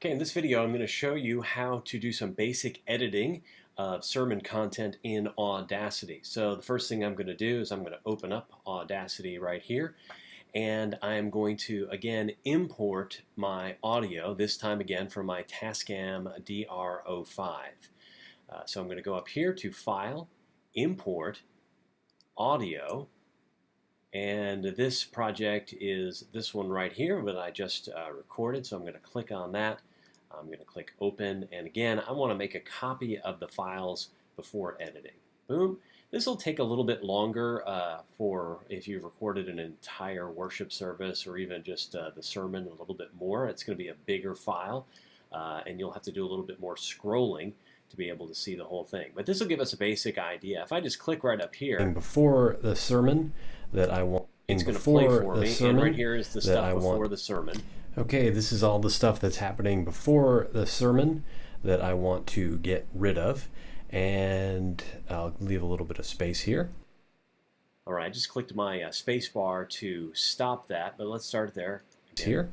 Okay, in this video I'm going to show you how to do some basic editing of sermon content in Audacity. So the first thing I'm going to do is I'm going to open up Audacity right here, and I'm going to again import my audio, this time again from my Tascam DR05. So I'm going to go up here to File, Import, Audio, and this project is this one right here that I just recorded, so I'm going to click on that. I'm going to click Open, and again, I want to make a copy of the files before editing. Boom. This will take a little bit longer for if you've recorded an entire worship service or even just the sermon a little bit more. It's going to be a bigger file, and you'll have to do a little bit more scrolling to be able to see the whole thing. But this will give us a basic idea. If I just click right up here, and before the sermon that I want, it's going to play for me, and right here is the stuff before the sermon. Okay, this is all the stuff that's happening before the sermon that I want to get rid of, and I'll leave a little bit of space here. All right, I just clicked my space bar to stop that, but let's start there. Again. Here.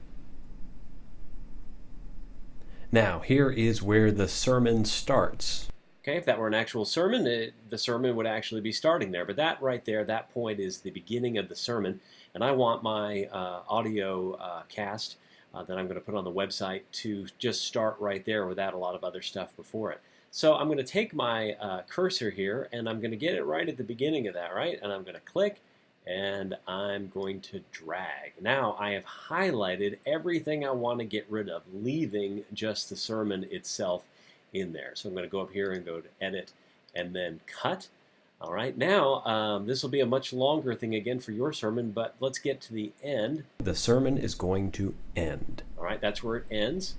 Now, here is where the sermon starts. Okay, if that were an actual sermon, the sermon would actually be starting there. But that right there, that point is the beginning of the sermon. And I want my audio cast that I'm going to put on the website to just start right there without a lot of other stuff before it. So I'm going to take my cursor here, and I'm going to get it right at the beginning of that, right? And I'm going to click, and I'm going to drag. Now I have highlighted everything I want to get rid of, leaving just the sermon itself in there. So I'm going to go up here and go to Edit and then Cut. All right, now this will be a much longer thing again for your sermon, but let's get to the end. The sermon is going to end. All right, that's where it ends.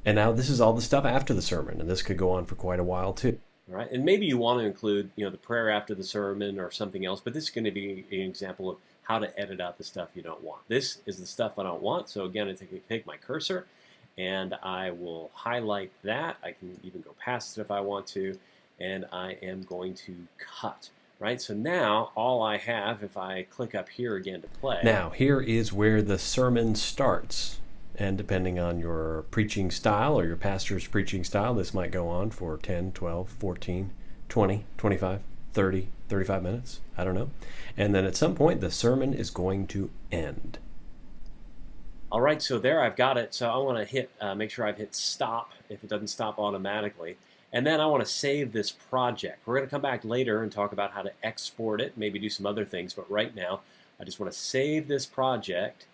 And now this is all the stuff after the sermon, and this could go on for quite a while too. All right, and maybe you want to include, the prayer after the sermon or something else, but this is going to be an example of how to edit out the stuff you don't want. This is the stuff I don't want, so again, I take my cursor, and I will highlight that. I can even go past it if I want to, and I am going to cut. Right, so now all I have, if I click up here again to play. Now, here is where the sermon starts. And depending on your preaching style or your pastor's preaching style, this might go on for 10, 12, 14, 20, 25, 30, 35 minutes. I don't know. And then at some point, the sermon is going to end. All right, so there I've got it. So I want to hit, make sure I've hit stop if it doesn't stop automatically. And then I want to save this project. We're going to come back later and talk about how to export it, maybe do some other things. But right now, I just want to save this project.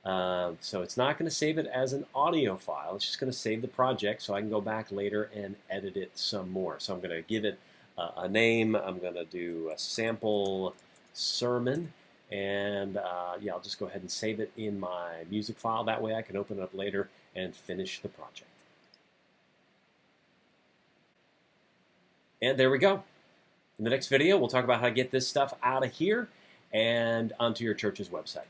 So it's not going to save it as an audio file. It's just going to save the project so I can go back later and edit it some more. So I'm going to give it a name. I'm going to do a sample sermon. And yeah, I'll just go ahead and save it in my music file. That way I can open it up later and finish the project. And there we go. In the next video, we'll talk about how to get this stuff out of here and onto your church's website.